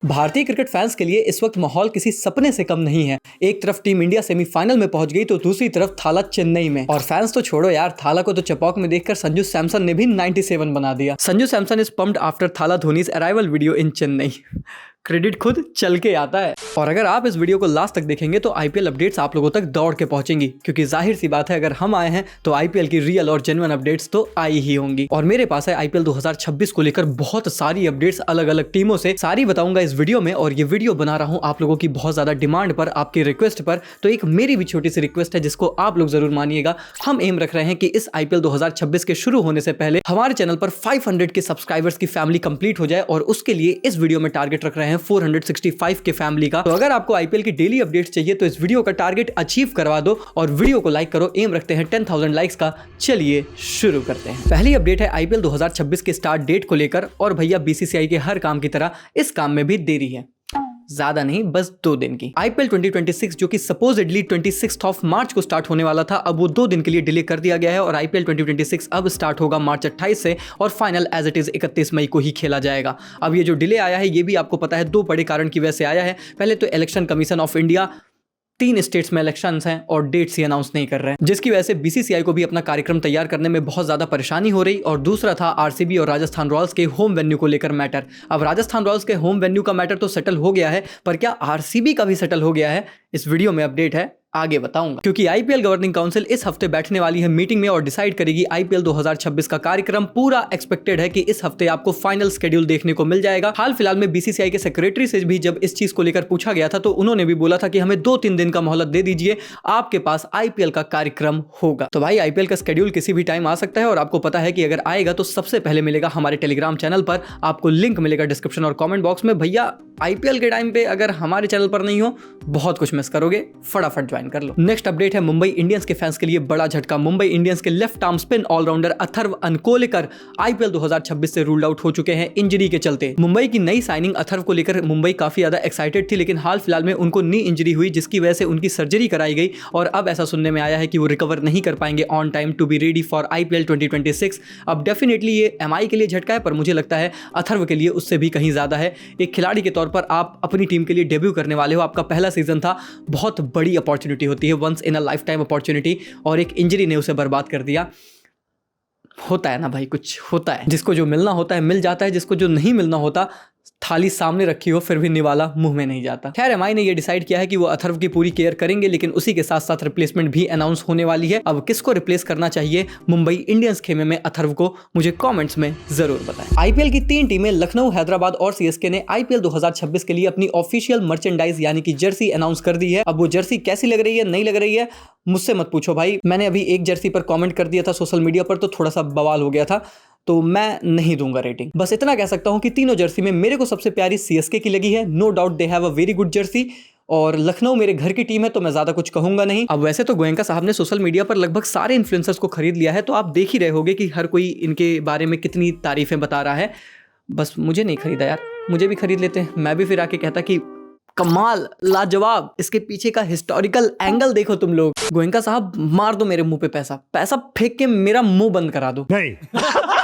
भारतीय cricket fans के लिए इस वक्त माहौल किसी सपने से कम नहीं है। एक तरफ टीम इंडिया सेमीफाइनल में पहुंच गई तो दूसरी तरफ थाला चेन्नई में। और फैंस तो छोड़ो यार, थाला को तो चपॉक में देखकर संजू सैमसन ने भी 97 बना दिया। Sanju Samson is pumped after Thala Dhoni's arrival video in Chennai. Credit खुद चल के आता है। और अगर आप इस वीडियो को लास्ट तक देखेंगे तो आईपीएल अपडेट्स आप लोगों तक दौड़ के पहुंचेंगी, क्योंकि जाहिर सी बात है अगर हम आए हैं तो आईपीएल की रियल और जेन्युइन अपडेट्स तो आई ही होंगी। और मेरे पास है आईपीएल 2026 को लेकर बहुत सारी अपडेट्स अलग अलग टीमों से, सारी बताऊंगा इस वीडियो में। और ये वीडियो बना रहा हूं आप लोगों की बहुत ज्यादा डिमांड पर, आपकी रिक्वेस्ट पर। तो एक मेरी भी छोटी सी रिक्वेस्ट है जिसको आप लोग जरूर मानिएगा। हम एम रख रहे हैं कि इस आईपीएल 2026 के शुरू होने से पहले हमारे चैनल पर 500 के सब्सक्राइबर्स की फैमिली कंप्लीट हो जाए, और उसके लिए इस वीडियो में टारगेट रख रहे हैं 465 के फैमिली का। तो अगर आपको आईपीएल की डेली अपडेट्स चाहिए तो इस वीडियो का टारगेट अचीव करवा दो और वीडियो को लाइक करो। एम रखते हैं 10,000 लाइक्स का। चलिए शुरू करते हैं। पहली अपडेट है आईपीएल 2026 के स्टार्ट डेट को लेकर। और भैया बीसीसीआई के हर काम की तरह इस काम में भी देरी है, ज्यादा नहीं, बस 2 दिन की। आईपीएल 2026 जो कि सपोजिडली 26 मार्च को स्टार्ट होने वाला था, अब वो 2 दिन के लिए डिले कर दिया गया है। और आईपीएल 2026 अब स्टार्ट होगा मार्च 28 से और फाइनल एज इट इज 31 मई को ही खेला जाएगा। अब ये जो डिले आया है ये भी आपको पता है 2 बड़े कारण की वजह से आया है। पहले तो election commission of India 3 states में इलेक्शंस हैं और डेट्स ही अनाउंस नहीं कर रहे हैं, जिसकी वजह से बीसीसीआई को भी अपना कार्यक्रम तैयार करने में बहुत ज्यादा परेशानी हो रही। और दूसरा था आरसीबी और राजस्थान रॉयल्स के होम वेन्यू को लेकर मैटर। अब राजस्थान रॉयल्स के होम वेन्यू का मैटर तो सेटल हो गया है, पर क्या आरसीबी का भी सेटल हो गया है? इस वीडियो में अपडेट है, आगे बताऊंगा। क्योंकि आईपीएल गवर्निंग काउंसिल इस हफ्ते बैठने वाली है मीटिंग में और डिसाइड करेगी आईपीएल 2026 का कार्यक्रम। पूरा एक्सपेक्टेड है कि इस हफ्ते आपको फाइनल शेड्यूल देखने को मिल जाएगा। हाल फिलहाल में बीसीसीआई के सेक्रेटरी से भी जब इस चीज को लेकर पूछा गया था तो उन्होंने भी बोला था कि हमें 2-3 दिन का मोहलत दे दीजिए, आपके पास आईपीएल का कार्यक्रम होगा। तो भाई आईपीएल का शेड्यूल किसी भी टाइम आ सकता है, और आपको पता है कि अगर आएगा तो सबसे पहले मिलेगा हमारे टेलीग्राम चैनल पर। आपको लिंक मिलेगा डिस्क्रिप्शन और कॉमेंट बॉक्स में। भैया आईपीएल के टाइम पे अगर हमारे चैनल पर नहीं हो, बहुत कुछ मिस करोगे, फटाफट ज्वाइन कर लो। नेक्स्ट अपडेट है मुंबई इंडियंस के फैंस के लिए बड़ा झटका। मुंबई इंडियंस के left arm spin allrounder Atharva Ankolekar IPL 2026 से रूल्ड आउट हो चुके हैं इंजरी के चलते। मुंबई की नई साइनिंग अथर्व को लेकर मुंबई काफी ज्यादा एक्साइटेड थी, लेकिन हाल फिलहाल में उनको नी इंजरी हुई, जिसकी वजह से उनकी सर्जरी कराई गई। और अब ऐसा सुनने में आया है कि वो रिकवर नहीं कर पाएंगे on time to be ready for IPL 2026। अब डेफिनेटली ये एमआई के लिए झटका है, पर मुझे लगता है अथर्व के लिए उससे भी कहीं ज्यादा है। एक खिलाड़ी के तौर पर आप अपनी टीम के लिए डेब्यू करने वाले हो, आपका पहला सीजन था, बहुत बड़ी अपॉर्चुनिटी होती है, once in a lifetime opportunity, और एक इंजरी ने उसे बर्बाद कर दिया। होता है ना भाई, कुछ होता है। जिसको जो मिलना होता है मिल जाता है, जिसको जो नहीं मिलना होता, थाली सामने रखी हो फिर भी निवाला मुंह में नहीं जाता। खैर एमआई ने ये डिसाइड किया है कि वो अथर्व की पूरी केयर करेंगे, लेकिन उसी के साथ साथ रिप्लेसमेंट भी अनाउंस होने वाली है। अब किसको रिप्लेस करना चाहिए मुंबई इंडियंस खेमे में अथर्व को, मुझे कमेंट्स में जरूर बताएं। आईपीएल की 3 टीमें लखनऊ, हैदराबाद और सीएसके ने आईपीएल 2026 के लिए अपनी ऑफिशियल मर्चेंडाइज यानी कि जर्सी अनाउंस कर दी है। अब वो जर्सी कैसी लग रही है, नहीं लग रही है, मुझसे मत पूछो भाई। मैंने अभी एक जर्सी पर कॉमेंट कर दिया था सोशल मीडिया पर, तो थोड़ा सा बवाल हो गया था, तो मैं नहीं दूंगा रेटिंग। बस इतना कह सकता हूं कि तीनों जर्सी में मेरे को सबसे प्यारी सीएसके की लगी है। No doubt they have a very good jersey. और लखनऊ मेरे घर की टीम है तो मैं ज्यादा कुछ कहूंगा नहीं। अब वैसे तो गोयनका साहब ने सोशल मीडिया पर लगभग सारे इन्फ्लुएंसर्स को खरीद लिया है, तो आप देख ही रहे होगे कि हर कोई इनके बारे में कितनी तारीफें बता रहा है। बस मुझे नहीं खरीदा यार, मुझे भी खरीद लेते हैं। मैं भी फिर आके कहता कि कमाल, लाजवाब, इसके पीछे का हिस्टोरिकल एंगल देखो तुम लोग। गोयनका साहब मार दो मेरे मुंह पे पैसा फेंक के मेरा मुंह बंद करा दो। नहीं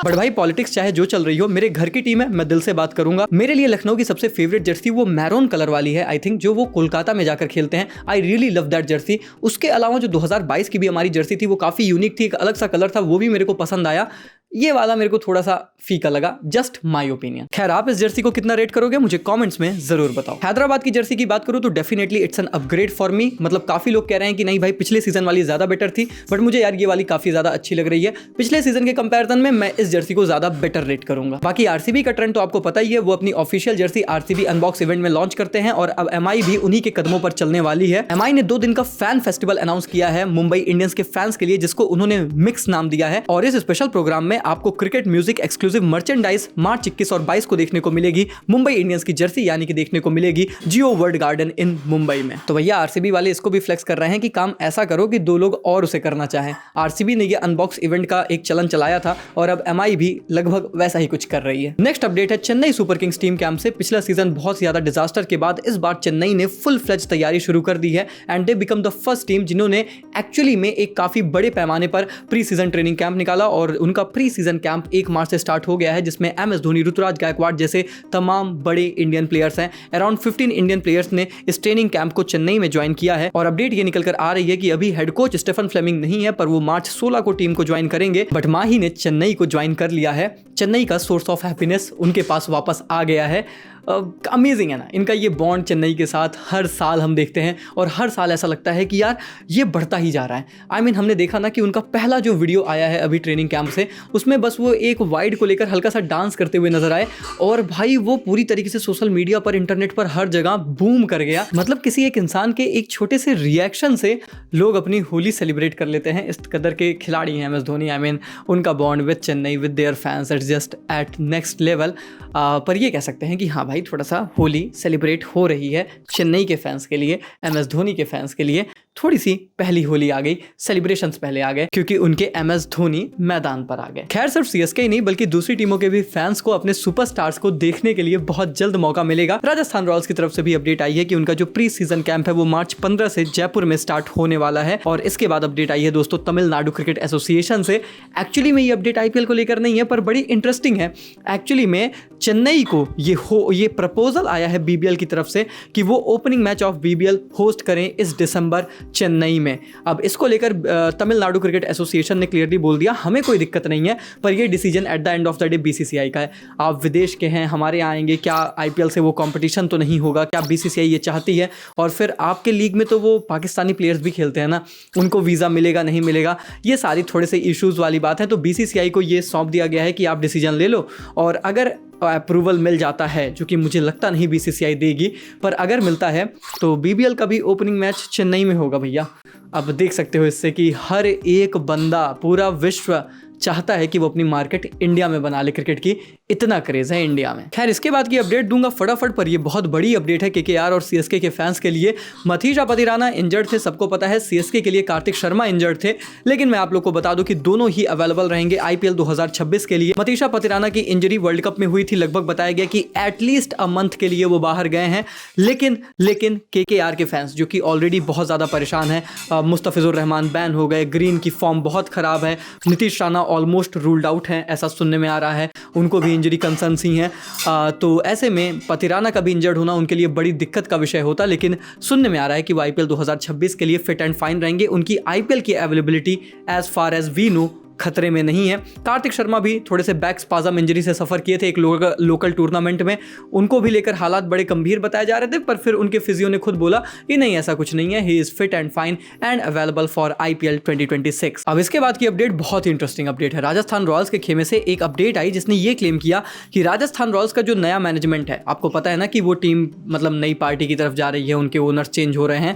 बट भाई पॉलिटिक्स चाहे जो चल रही हो, मेरे घर की टीम है, मैं दिल से बात करूंगा। मेरे लिए लखनऊ की सबसे फेवरेट जर्सी वो मैरून कलर वाली है, आई थिंक, जो वो कोलकाता में जाकर खेलते हैं। I really love that Jersey. उसके अलावा जो 2022 की भी हमारी जर्सी थी वो काफी यूनिक थी, एक अलग सा कलर था, वो भी मेरे को पसंद आया। ये वाला मेरे को थोड़ा सा फीका लगा, जस्ट माय ओपिनियन। खैर आप इस जर्सी को कितना रेट करोगे मुझे कमेंट्स में जरूर बताओ। हैदराबाद की जर्सी की बात करूं तो definitely it's an upgrade for me. मतलब काफी लोग कह रहे हैं कि नहीं भाई पिछले सीजन वाली ज्यादा बेटर थी, बट मुझे यार ये वाली काफी ज्यादा अच्छी लग रही है। पिछले सीजन के कंपैरिजन में मैं इस जर्सी को ज्यादा बेटर रेट करूंगा। बाकी आरसीबी का ट्रेंड तो आपको पता ही है, वो अपनी official Jersey RCB unbox event में लॉन्च करते हैं, और अब एमआई भी उन्हीं के कदमों पर चलने वाली है। एमआई ने 2 दिन का फैन फेस्टिवल अनाउंस किया है मुंबई इंडियंस के फैंस के लिए, जिसको उन्होंने मिक्स नाम दिया है। और इस स्पेशल प्रोग्राम में आपको क्रिकेट म्यूजिक एक्सक्लूसिव मर्चेंडाइज मार्च 21 और 22 को देखने को मिलेगी। मुंबई इंडियंस की जर्सी यानी कि देखने को मिलेगी जियो वर्ल्ड गार्डन इन मुंबई में। तो भैया आरसीबी वाले इसको भी फ्लेक्स कर रहे हैं कि काम ऐसा करो कि 2 लोग और उसे करना चाहें। आरसीबी ने ये अनबॉक्स इवेंट का एक चलन चलाया था, और अब एमआई भी लगभग वैसा ही कुछ कर रही है। नेक्स्ट अपडेट है Chennai super Kings team camp से। पिछला सीजन बहुत ज्यादा डिजास्टर के बाद इस बार चेन्नई ने फुल फ्लेज तैयारी शुरू कर दी है, and they become the first team जिन्होंने एक्चुअली में एक काफी बड़े पैमाने पर प्री सीजन ट्रेनिंग कैंप निकाला। और उनका प्री सीजन कैंप 1 मार्च से स्टार्ट हो गया है, जिसमें MS धोनी, ऋतुराज गायकवाड़ जैसे तमाम बड़े इंडियन प्लेयर्स हैं। अराउंड 15 इंडियन प्लेयर्स ने इस ट्रेनिंग कैंप को चेन्नई में ज्वाइन किया है और अपडेट ये निकल कर आ रही है कि अभी हेड कोच स्टीफन फ्लेमिंग नहीं है, पर वो मार्च 16 को टीम को ज्वाइन करेंगे। बट माही ने चेन्नई को ज्वाइन कर लिया है। चेन्नई का सोर्स ऑफ हैप्पीनेस उनके पास वापस आ गया है। अमेजिंग है ना इनका ये बॉन्ड चेन्नई के साथ। हर साल हम देखते हैं और हर साल ऐसा लगता है कि यार ये बढ़ता ही जा रहा है। आई मीन हमने देखा ना कि उनका पहला जो वीडियो आया है अभी ट्रेनिंग कैंप से, उसमें बस वो एक वाइड को लेकर हल्का सा डांस करते हुए नजर आए और भाई वो पूरी तरीके से सोशल मीडिया पर, इंटरनेट पर, हर जगह बूम कर गया। मतलब किसी एक इंसान के एक छोटे से रिएक्शन से लोग अपनी होली सेलिब्रेट कर लेते हैं। इस कदर के खिलाड़ी हैं MS धोनी। आई मीन उनका bond with Chennai, with their fans, it's just at next level. पर ये कह सकते हैं कि हाँ भाई थोड़ा सा होली सेलिब्रेट हो रही है चेन्नई के फैंस के लिए, MS धोनी के फैंस के लिए थोड़ी सी पहली होली आ गई, सेलिब्रेशंस पहले आ गए क्योंकि उनके MS धोनी मैदान पर आ गए। खैर सिर्फ CSK ही नहीं बल्कि दूसरी टीमों के भी फैंस को अपने सुपरस्टार्स को देखने के लिए बहुत जल्द मौका मिलेगा। राजस्थान रॉयल्स की तरफ से भी अपडेट आई है कि उनका जो प्री सीजन कैंप है वो मार्च 15 से जयपुर में स्टार्ट होने वाला है। और इसके बाद अपडेट आई है दोस्तों तमिलनाडु क्रिकेट एसोसिएशन से। एक्चुअली में ये अपडेट IPL को लेकर नहीं है पर बड़ी इंटरेस्टिंग है। एक्चुअली में चेन्नई को ये प्रपोजल आया है BBL की तरफ से कि वो opening match of BBL host करें इस दिसंबर चेन्नई में। अब इसको लेकर तमिलनाडु क्रिकेट एसोसिएशन ने क्लियरली बोल दिया हमें कोई दिक्कत नहीं है, पर ये decision at the end of the day BCCI का है। आप विदेश के हैं, हमारे यहाँ आएंगे, क्या IPL से वो कंपटीशन तो नहीं होगा? क्या BCCI ये चाहती है? और फिर आपके लीग में तो वो पाकिस्तानी प्लेयर्स भी खेलते हैं ना, उनको वीज़ा मिलेगा नहीं मिलेगा, ये सारी थोड़े से इश्यूज़ वाली बात है। तो BCCI को ये सौंप दिया गया है कि आप डिसीजन ले लो और अगर अप्रूवल मिल जाता है, जो कि मुझे लगता नहीं BCCI देगी, पर अगर मिलता है तो BBL का भी ओपनिंग मैच चेन्नई में होगा भैया। अब देख सकते हो इससे कि हर एक बंदा, पूरा विश्व चाहता है कि वो अपनी मार्केट इंडिया में बना ले क्रिकेट की, इतना क्रेज है इंडिया में। खैर इसके बाद की अपडेट दूंगा फटाफट, पर ये बहुत बड़ी अपडेट है KKR और CSK के फैंस के लिए। मथीशा पतिराना इंजर्ड थे, सबको पता है। CSK के लिए कार्तिक शर्मा इंजर्ड थे, लेकिन मैं आप लोग को बता दूं कि दोनों ही अवेलेबल रहेंगे IPL 2026 के लिए। मथीशा पतिराना की इंजरी वर्ल्ड कप में हुई थी, लगभग बताया गया कि एटलीस्ट अ मंथ के लिए वो बाहर गए हैं। लेकिन KKR के फैंस जो कि ऑलरेडी बहुत ज़्यादा परेशान है, मुस्तफिजुर रहमान बैन हो गए, ग्रीन की फॉर्म बहुत ख़राब है, Nitish Rana almost ruled out हैं, ऐसा सुनने में आ रहा है, उनको भी इंजरी कंसर्न्स ही हैं। तो ऐसे में पतिराना का भी इंजर्ड होना उनके लिए बड़ी दिक्कत का विषय होता, लेकिन सुनने में आ रहा है कि वो IPL 2026 के लिए फिट एंड फाइन रहेंगे। उनकी IPL की availability as far as we know खतरे में नहीं है। कार्तिक शर्मा भी थोड़े से बैक स्पाज़म इंजरी से सफ़र किए थे एक लोकल टूर्नामेंट में, उनको भी लेकर हालात बड़े गंभीर बताए जा रहे थे, पर फिर उनके फिजियो ने खुद बोला कि नहीं ऐसा कुछ नहीं है, he is fit and fine and available for IPL 2026। अब इसके बाद की अपडेट बहुत ही इंटरेस्टिंग अपडेट है। राजस्थान रॉयल्स के खेमे से एक अपडेट आई जिसने ये क्लेम किया कि राजस्थान रॉयल्स का जो नया मैनेजमेंट है, आपको पता है ना कि वो टीम मतलब नई पार्टी की तरफ जा रही है, उनके ओनर्स चेंज हो रहे हैं,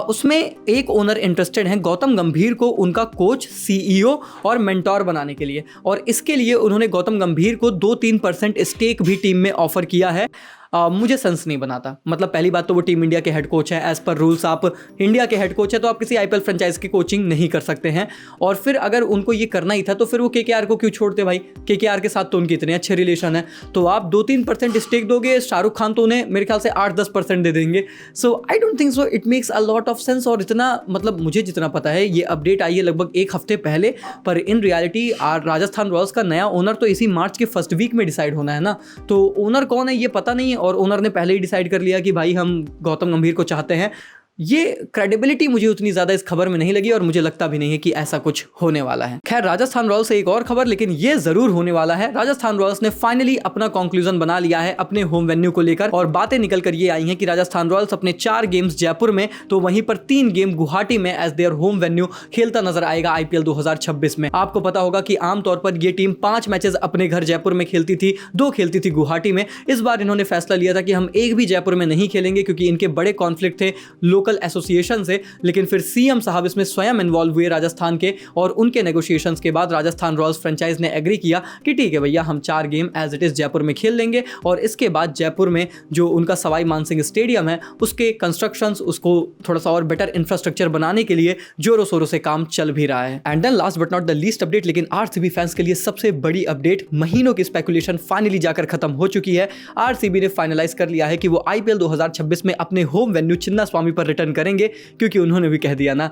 उसमें एक ओनर इंटरेस्टेड है गौतम गंभीर को उनका कोच, CEO और मेंटोर बनाने के लिए, और इसके लिए उन्होंने गौतम गंभीर को 2-3% स्टेक भी टीम में ऑफर किया है। मुझे सेंस नहीं बनाता। मतलब पहली बात तो वो टीम इंडिया के हेड कोच हैं, एज पर रूल्स आप इंडिया के हेड कोच है तो आप किसी IPL फ्रेंचाइज की कोचिंग नहीं कर सकते हैं। और फिर अगर उनको ये करना ही था तो फिर वो KKR को क्यों छोड़ते भाई? KKR के साथ तो उनके इतने अच्छे रिलेशन है, तो आप 2-3% स्टेक दोगे, शाहरुख खान तो उन्हें मेरे ख्याल से 8-10% दे देंगे। So I don't think so it makes a lot of sense. और इतना मतलब मुझे जितना पता है ये अपडेट आई है लगभग 1 हफ्ते पहले, पर इन रियलिटी राजस्थान रॉयल्स का नया ओनर तो इसी मार्च के फर्स्ट वीक में डिसाइड होना है ना, तो ओनर कौन है ये पता नहीं है, और ओनर ने पहले ही डिसाइड कर लिया कि भाई हम गौतम गंभीर को चाहते हैं। ये क्रेडिबिलिटी मुझे उतनी ज़्यादा इस खबर में नहीं लगी और मुझे लगता भी नहीं है कि ऐसा कुछ होने वाला है। खैर राजस्थान रॉयल्स से एक और खबर, लेकिन ये ज़रूर होने वाला है। राजस्थान रॉयल्स ने फाइनली अपना कंक्लूजन बना लिया है अपने होम वेन्यू को लेकर, और बातें निकल कर ये आई हैं कि राजस्थान रॉयल्स अपने 4 गेम्स जयपुर में तो वहीं पर 3 गेम गुवाहाटी में एज देयर होम वेन्यू खेलता नजर आएगा IPL 2026 में। आपको पता होगा कि आमतौर पर यह टीम 5 मैचेस अपने घर जयपुर में खेलती थी, 2 खेलती थी गुवाहाटी में। इस बार इन्होंने फैसला लिया था कि हम एक भी जयपुर में नहीं खेलेंगे क्योंकि इनके बड़े कॉन्फ्लिक्ट थे लोकल एसोसिएशन से। लेकिन फिर CM साहब इसमें स्वयं इन्वॉल्व हुए राजस्थान के, और उनके नेगोशिएशंस के बाद राजस्थान रॉयल्स फ्रेंचाइज ने एग्री किया कि ठीक है भैया हम 4 game as it is Jaipur में खेल लेंगे, और इसके बाद जयपुर में जो उनका सवाई मानसिंह स्टेडियम है उसके कंस्ट्रक्शंस, उसको थोड़ा सा और बेटर इंफ्रास्ट्रक्चर बनाने के लिए जोरों शोरों से काम चल भी रहा है। And then last but not the least update, लेकिन RCB फैंस के लिए सबसे बड़ी अपडेट, महीनों की स्पेकुलेशन फाइनली जाकर खत्म हो चुकी है। RCB ने फाइनलाइज कर लिया है कि वो IPL 2026 में अपने होम वेन्यू चिन्नास्वामी पर रिटर्न करेंगे, क्योंकि उन्होंने भी कह दिया ना,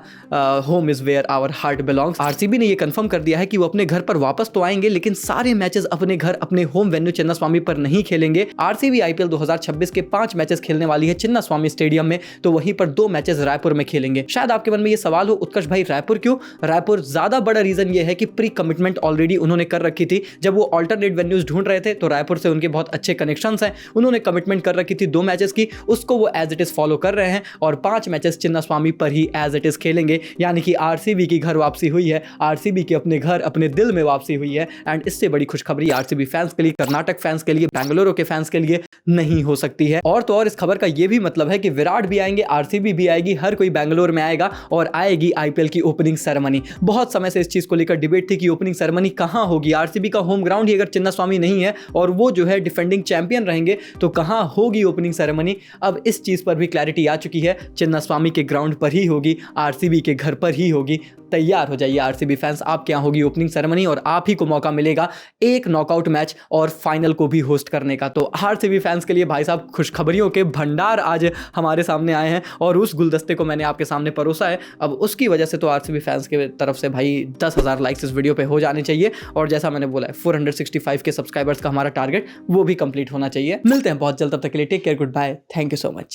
home is where our heart belongs. RCB ने ये कंफर्म कर दिया है कि वो अपने घर पर वापस तो आएंगे, लेकिन सारे मैचेस अपने घर अपने होम वेन्यू चिन्नास्वामी पर नहीं खेलेंगे। आरसीबी आईपीएल 2026 के 5 मैचेस खेलने वाली है चिन्नास्वामी स्टेडियम में, तो वहीं पर 2 मैचेस रायपुर में खेलेंगे। शायद आपके मन में ये सवाल हो, उत्कर्ष भाई रायपुर क्यों? रायपुर ज्यादा बड़ा रीजन ये है कि प्री कमिटमेंट ऑलरेडी उन्होंने कर रखी थी। जब वो ऑल्टरनेट वेन्यूज ढूंढ रहे थे तो रायपुर से उनके बहुत अच्छे कनेक्शंस हैं, उन्होंने कमिटमेंट कर रखी थी 2 मैचेस की, उसको वो एज इट इज फॉलो कर रहे हैं और 5 मैचेस चिन्नास्वामी पर ही एज इट इज खेलेंगे। यानी कि आरसीबी की घर वापसी हुई है, आरसीबी की अपने घर अपने दिल में वापसी हुई है। एंड इससे बड़ी खुशखबरी आरसीबी फैंस के लिए, कर्नाटक फैंस के लिए, बेंगलुरु के फैंस के लिए नहीं हो सकती है। और तो और इस खबर का यह भी मतलब है कि विराट भी आएंगे, आरसीबी भी आएगी, हर कोई बेंगलुरु में आएगा और आएगी आईपीएल की ओपनिंग सेरेमनी। बहुत समय से इस चीज को लेकर डिबेट थी कि ओपनिंग सेरेमनी कहां होगी। आरसीबी का होम ग्राउंड ही अगर चिन्नास्वामी नहीं है और वो जो है डिफेंडिंग चैंपियन रहेंगे तो कहां होगी ओपनिंग सेरेमनी। अब इस चीज पर भी क्लैरिटी आ चुकी है, चिन्नास्वामी के ग्राउंड पर ही होगी, आरसीबी के घर पर ही होगी। तैयार हो जाइए आरसीबी फैंस, आपके यहाँ होगी ओपनिंग सेरेमनी और आप ही को मौका मिलेगा एक नॉकआउट मैच और फाइनल को भी होस्ट करने का। तो आरसीबी फैंस के लिए भाई साहब खुशखबरियों के भंडार आज हमारे सामने आए हैं और उस गुलदस्ते को मैंने आपके सामने परोसा है। अब उसकी वजह से तो आरसीबी फैंस की तरफ से भाई 10,000 लाइक्स इस वीडियो पे हो जाने चाहिए और जैसा मैंने बोला है 465 के सब्सक्राइबर्स का हमारा टारगेट वो भी कंप्लीट होना चाहिए। मिलते हैं बहुत जल्द, तब तक के लिए take care, good bye, thank you so much.